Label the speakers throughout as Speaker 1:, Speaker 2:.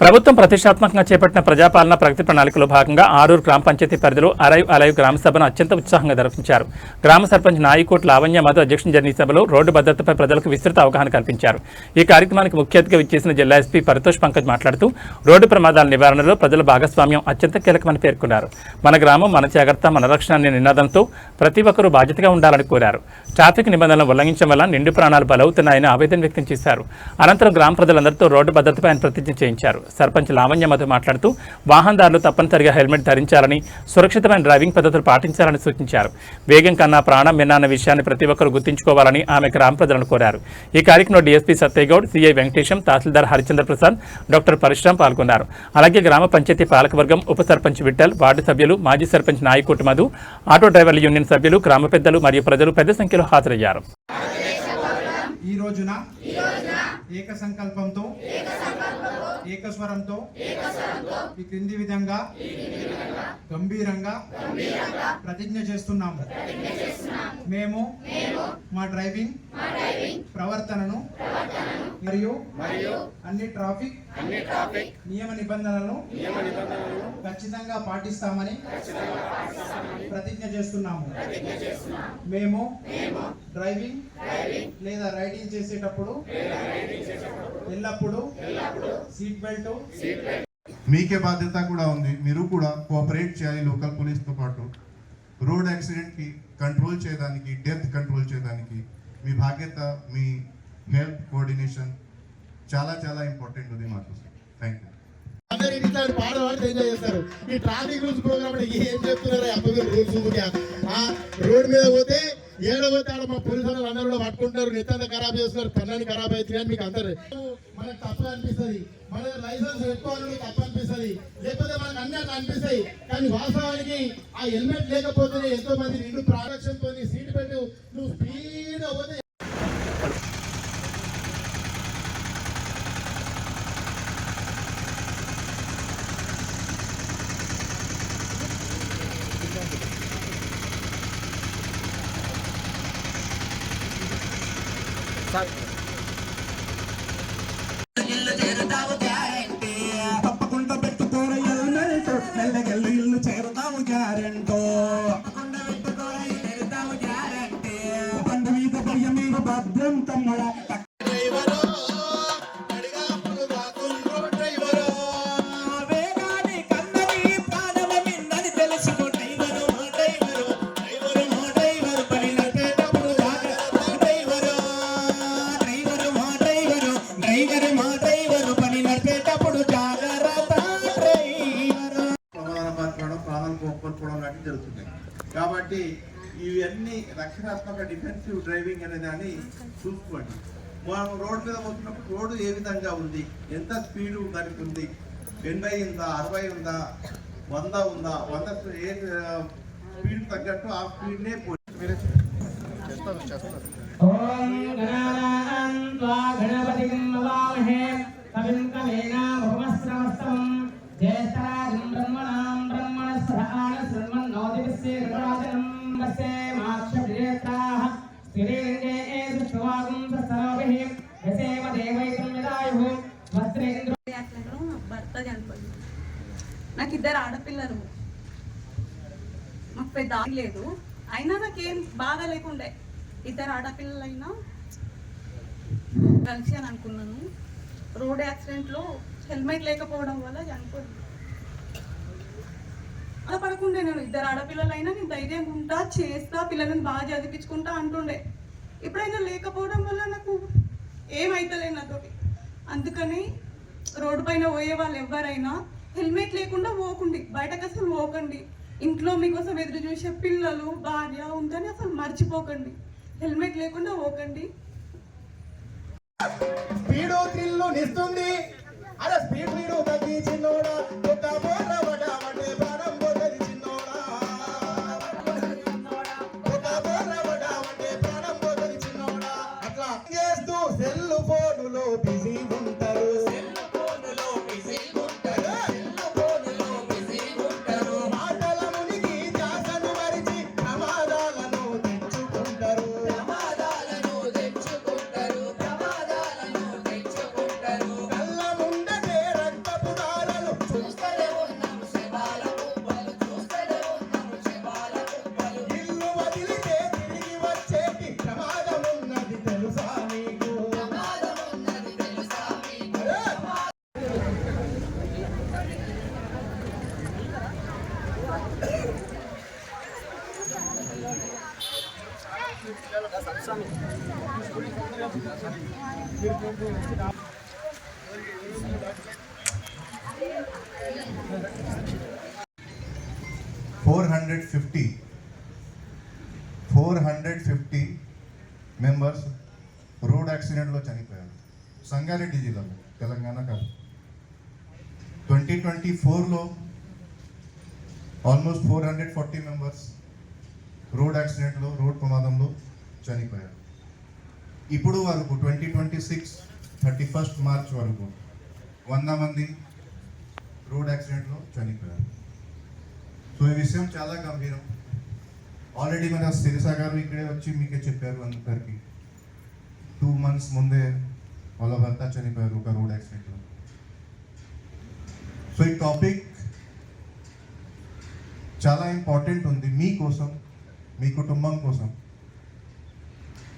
Speaker 1: ప్రభుత్వం ప్రతిష్టాత్మకంగా చేపట్టిన ప్రజాపాలన ప్రగతి ప్రణాళికలో భాగంగా ఆరూరు గ్రామ పంచాయతీ పరిధిలో అలైవ్ గ్రామ సభను అత్యంత ఉత్సాహంగా నిర్వహించారు. గ్రామ సర్పంచ్ నాయికోట్ లావణ్య మధు అధ్యక్షుని జరిగిన సభలో రోడ్డు భద్రతపై ప్రజలకు విస్తృత అవగాహన కల్పించారు. ఈ కార్యక్రమానికి ముఖ్య అతిథిగా విచ్చేసిన జిల్లా ఎస్పీ పరితోష్ పంకజ్ మాట్లాడుతూ రోడ్డు ప్రమాదాల నివారణలో ప్రజల భాగస్వామ్యం అత్యంత కీలకమని పేర్కొన్నారు. మన గ్రామం మన జాగ్రత్త మన రక్షణ అనే నినాదంతో ప్రతి ఒక్కరూ బాధ్యతగా ఉండాలని కోరారు. ట్రాఫిక్ నిబంధనలను ఉల్లంఘించడం వల్ల నిండు ప్రాణాలు బలవుతున్నాయని ఆవేదన వ్యక్తం చేశారు. అనంతరం గ్రామ ప్రజలందరితో రోడ్డు భద్రతపై ఆయన ప్రతిజ్ఞ చేయించారు. సర్పంచ్ లావణ్య మధు మాట్లాడుతూ వాహనదారులు తప్పనిసరిగా హెల్మెట్ ధరించాలని, సురక్షితమైన డ్రైవింగ్ పద్ధతులు పాటించాలని సూచించారు. వేగం కన్నా ప్రాణం మిన్న అన్న విషయాన్ని ప్రతి ఒక్కరూ గుర్తుంచుకోవాలని ఆమె గ్రామ ప్రజలను కోరారు. ఈ కార్యక్రమంలో డీఎస్పీ సత్యగౌడ్, సిఐ వెంకటేశం, తహసీల్దార్ హరిచంద్ర ప్రసాద్, డాక్టర్ పరశురాం పాల్గొన్నారు. అలాగే గ్రామ పంచాయతీ పాలకవర్గం, ఉప సర్పంచ్ విఠల్, వార్డు సభ్యులు, మాజీ సర్పంచ్ నాయకోటి మధు, ఆటో డ్రైవర్ల యూనియన్ సభ్యులు, గ్రామ పెద్దలు మరియు ప్రజలు పెద్ద సంఖ్యలో హాజరయ్యారు.
Speaker 2: ఈ రోజున ఏక సంకల్పంతో ఏకస్వరంతో ఈ క్రింది విధంగా గంభీరంగా ప్రతిజ్ఞ చేస్తున్నాము. మేము మా డ్రైవింగ్ ప్రవర్తనను మరియు అన్ని ట్రాఫిక్ నియమ నిబంధనలను ఖచ్చితంగా పాటిస్తామని ప్రతిజ్ఞ చేస్తున్నాము. మేము డ్రైవింగ్ లేదా రైడింగ్ చేసేటప్పుడు ఎల్లప్పుడూ సీట్ బెల్ట్
Speaker 3: మీకే బాధ్యత కూడా ఉంది. మీరు కూడా కోఆపరేట్ చేయాలి లోకల్ పోలీస్తో పాటు. రోడ్ యాక్సిడెంట్కి కంట్రోల్ చేయడానికి, డెత్ కంట్రోల్ చేయడానికి మీ బాధ్యత, మీ హెల్త్ కోఆర్డినేషన్ చాలా చాలా ఇంపార్టెంట్ ఉంది మాకు. Thank you.
Speaker 4: అందరు ఇట్లాంటి పాడవాళ్ళు ఎంజాయ్ చేస్తారు. ఈ ట్రాఫిక్ రూల్స్ ప్రోగ్రామ్ ఏం చెప్తున్నారు? రోడ్ మీద పోతే ఏడవతే ఆడ మా పోలీసులు అందరూ కూడా పట్టుకుంటారు, నిత్యంత ఖరాబ్ చేస్తున్నారు, పనులని ఖరాబ్ అవుతుంది అని మీకు అందరు మనకు తప్పు అనిపిస్తుంది. మన లైసెన్స్ పెట్టుకోవాలని తప్పు అనిపిస్తుంది, లేకపోతే మనకు అన్నీ అట్లా అనిపిస్తాయి. కానీ వాస్తవానికి ఆ హెల్మెట్ లేకపోతే ఎంతో మంది నిండు ప్రొటెక్షన్ తో సీట్ పెట్టు నువ్వు స్పీడ్ పోతే
Speaker 5: తప్పకుండా పెట్టుకోర హెల్మెట్, మెల్లగెల్లు ఇల్లు చేరుతావు గ్యారెంటో. బండి మీద భయ మీరు భద్రం తమ్మడ
Speaker 3: జరుగుతున్నాయి. కాబట్టి ఇవన్నీ రక్షణాత్మక డిఫెన్సివ్ డ్రైవింగ్ అనే దాన్ని చూసుకోండి. మనం రోడ్ మీద పోతున్నప్పుడు రోడ్డు ఏ విధంగా ఉంది, ఎంత స్పీడు దానికి ఉంది, 80 ఉందా, 60 ఉందా, 100 ఉందా, 100 ఏ స్పీడ్ తగ్గట్టు ఆ స్పీడ్నే
Speaker 6: భర్త చనిపోయింది. నాకు 2 ఆడపిల్లలు, మాకు పెద్ద లేదు. అయినా నాకేం బాధ లేకుండే. 2 ఆడపిల్లలైనా కలిసి అని అనుకున్నాను. రోడ్ యాక్సిడెంట్లో హెల్మెట్ లేకపోవడం వల్ల చనిపోయింది. అలా పడకుండే నేను 2 ఆడపిల్లలైనా నేను ధైర్యంగా ఉంటా, చేస్తా, పిల్లలను బాగా చదివించుకుంటా అంటుండే. ఎప్పుడైనా లేకపోవడం వల్ల నాకు ఏమైతలేదు నాతోటి. అందుకని రోడ్డు పైన పోయే వాళ్ళు ఎవరైనా హెల్మెట్ లేకుండా పోకండి, బయటకు అసలు పోకండి. ఇంట్లో మీకోసం ఎదురు చూసే పిల్లలు, భార్య ఉందని అసలు మర్చిపోకండి. హెల్మెట్ లేకుండా పోకండి.
Speaker 4: Speed thrill నిస్తుంది. అరే స్పీడ్ తగ్గించినోడా అట్లా చేస్తూ సెల్ ఫోనులో బిజీ ఉంటారు. మాటల మునిగి ధ్యాసను మరిచి ప్రమాదాలను తెచ్చుకుంటారు. కళ్ళ ముందటే
Speaker 7: $450 మెంబర్స్ రోడ్ యాక్సిడెంట్లో చనిపోయారు సంగారెడ్డి జిల్లాలో, తెలంగాణ కాదు. 2024లో ఆల్మోస్ట్ 440 మెంబర్స్ రోడ్ యాక్సిడెంట్లో, రోడ్ ప్రమాదంలో చనిపోయారు. ఇప్పుడు వరకు 2026 31 మార్చ్ వరకు 100 మంది రోడ్ యాక్సిడెంట్లో చనిపోయారు. సో ఈ విషయం చాలా గంభీరం. ఆల్రెడీ మన సిరిసా గారు ఇక్కడే వచ్చి మీకే చెప్పారు అందరికి. 2 months ముందే వాళ్ళ భర్త చనిపోయారు ఒక రోడ్ యాక్సిడెంట్లో. సో ఈ టాపిక్ చాలా ఇంపార్టెంట్ ఉంది మీకోసం, మీ కుటుంబం కోసం.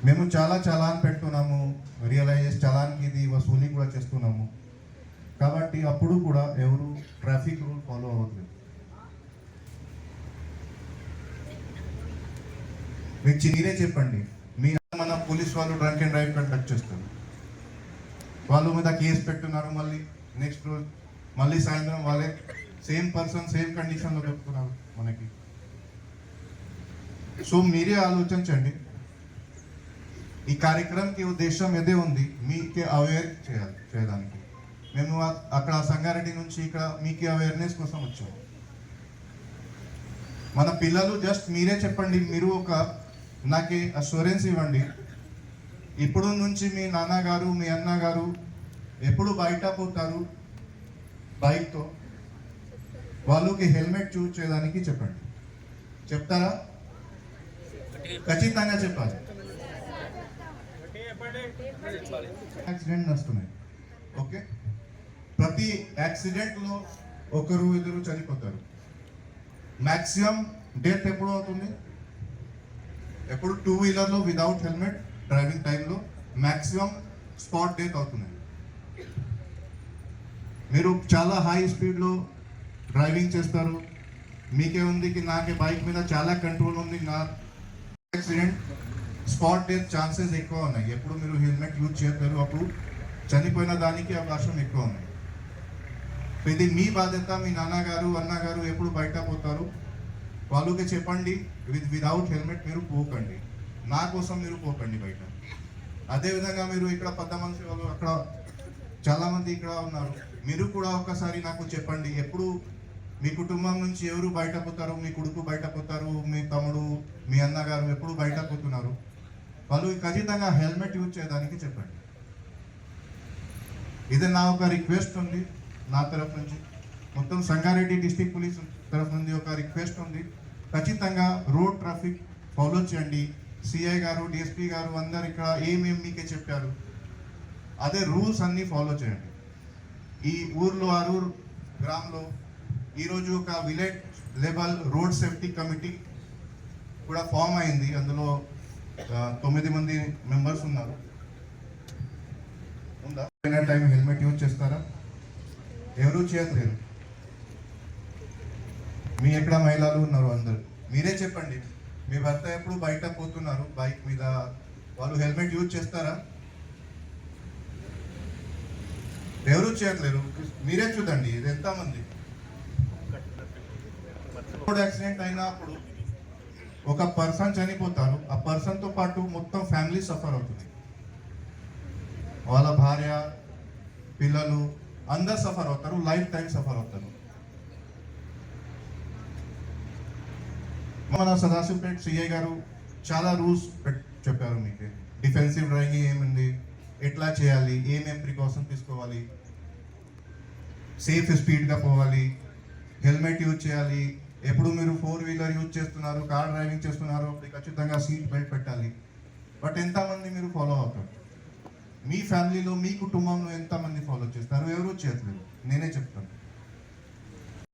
Speaker 7: మేము చాలా చలాన్ పెడుతున్నాము, చలాన్కి ఇది వసూలు కూడా చేస్తున్నాము. కాబట్టి అప్పుడు కూడా ఎవరు ట్రాఫిక్ రూల్ ఫాలో అవ్వట్లేదు. మీకు మీరే చెప్పండి, మీ మన పోలీస్ వాళ్ళు డ్రంక్ అండ్ డ్రైవ్ కండక్ట్ చేస్తారు, వాళ్ళు మీద కేసు పెట్టున్నారు, మళ్ళీ నెక్స్ట్ రోజు మళ్ళీ సాయంత్రం వాళ్ళే సేమ్ పర్సన్ సేమ్ కండిషన్లో దొరుకుతున్నారు మనకి. సో మీరే ఆలోచించండి. ఈ కార్యక్రమంకి ఉద్దేశం ఇదే ఉంది, మీకే అవేర్ చేయడానికి. మేము అక్కడ సంగారెడ్డి నుంచి ఇక్కడ మీకు అవేర్నెస్ కోసం వచ్చాము. మన పిల్లలు జస్ట్ మీరే చెప్పండి, మీరు ఒక నాకు అష్యూరెన్స్ ఇవ్వండి, ఇప్పుడు నుంచి మీ నాన్నగారు మీ అన్నగారు ఎప్పుడు బయట పోతారు బైక్తో, వాళ్ళకి హెల్మెట్ చూస్ చేయడానికి చెప్పండి. చెప్తారా? ఖచ్చితంగా చెప్పాలి. యాక్సిడెంట్ వస్తున్నాయి, ఓకే? ప్రతి యాక్సిడెంట్లో ఒకరు ఇద్దరు చనిపోతారు. మ్యాక్సిమం డెత్ ఎప్పుడు అవుతుంది? ఎప్పుడు 2-వీలర్లో వితౌట్ హెల్మెట్ డ్రైవింగ్ టైంలో మ్యాక్సిమం స్పాట్ డెత్ అవుతుంది. మీరు చాలా హై స్పీడ్లో డ్రైవింగ్ చేస్తారు, మీకే ఉంది కి నాకే బైక్ మీద చాలా కంట్రోల్ ఉంది, నా యాక్సిడెంట్ స్పాట్ డెత్ ఛాన్సెస్ ఎక్కువ ఉన్నాయి. ఎప్పుడు మీరు హెల్మెట్ యూజ్ చేస్తారు అప్పుడు చనిపోయిన దానికి అవకాశం ఎక్కువ ఉన్నాయి. సో ఇది మీ బాధ్యత. మీ నాన్నగారు అన్నగారు ఎప్పుడు బయట పోతారు వాళ్ళకి చెప్పండి, వితౌట్ హెల్మెట్ మీరు పోకండి, నా కోసం మీరు పోకండి బయట. అదేవిధంగా మీరు ఇక్కడ 10 మంది వాళ్ళు అక్కడ చాలామంది ఇక్కడ ఉన్నారు, మీరు కూడా ఒకసారి నాకు చెప్పండి, ఎప్పుడు మీ కుటుంబం నుంచి ఎవరు బయట పోతారు, మీ కొడుకు బయట పోతారు, మీ తమ్ముడు మీ అన్నగారు ఎప్పుడు బయట పోతున్నారు, వాళ్ళు ఖచ్చితంగా హెల్మెట్ యూజ్ చేయడానికి చెప్పండి. ఇది నా ఒక రిక్వెస్ట్ ఉంది నా తరఫు నుంచి, మొత్తం సంగారెడ్డి డిస్ట్రిక్ట్ పోలీస్ తరఫు నుండి ఒక రిక్వెస్ట్ ఉంది. ఖచ్చితంగా రోడ్ ట్రాఫిక్ ఫాలో చేయండి. సిఐ గారు డిఎస్పీ గారు అందరు ఇక్కడ ఏమేమి మీకే చెప్పారు అదే రూల్స్ అన్నీ ఫాలో చేయండి. ఈ ఊర్లో ఆరూర్ గ్రామంలో ఈరోజు ఒక village level road safety committee కూడా ఫామ్ అయింది. అందులో 9 మంది మెంబర్స్ ఉన్నారు. ఉందా? టైం హెల్మెట్ యూజ్ చేస్తారా? ఎవరు చేయట్లేదు. మీ ఎక్కడ మహిళలు ఉన్నారు అందరు, మీరే చెప్పండి, మీ భర్త ఎప్పుడు బయట పోతున్నారు బైక్ మీద, వాళ్ళు హెల్మెట్ యూజ్ చేస్తారా? ఎవరు చేయట్లేరు. మీరే చూడండి, ఇది ఎంతమంది. రోడ్ యాక్సిడెంట్ అయినప్పుడు ఒక పర్సన్ చనిపోతారు, ఆ పర్సన్తో పాటు మొత్తం ఫ్యామిలీ సఫర్ అవుతుంది. వాళ్ళ భార్య పిల్లలు అందరు సఫర్ అవుతారు, లైఫ్ టైం సఫర్ అవుతారు. మన సదాశివపేట్ సిఐ గారు చాలా రూల్స్ చెప్పారు మీకు. డిఫెన్సివ్ డ్రైవింగ్ ఏముంది, ఎట్లా చేయాలి, ఏమేమి ప్రికాషన్ తీసుకోవాలి, సేఫ్ స్పీడ్గా పోవాలి, హెల్మెట్ యూజ్ చేయాలి, ఎప్పుడు మీరు 4-వీలర్ యూజ్ చేస్తున్నారు, కార్ డ్రైవింగ్ చేస్తున్నారు అప్పుడు ఖచ్చితంగా సీట్ బెల్ట్ పెట్టాలి. బట్ ఎంతమంది మీరు ఫాలో అవుతారు? మీ ఫ్యామిలీలో మీ కుటుంబంలో ఎంతమంది ఫాలో చేస్తారు? ఎవరు చేయట్లేదు. నేనే చెప్తాను.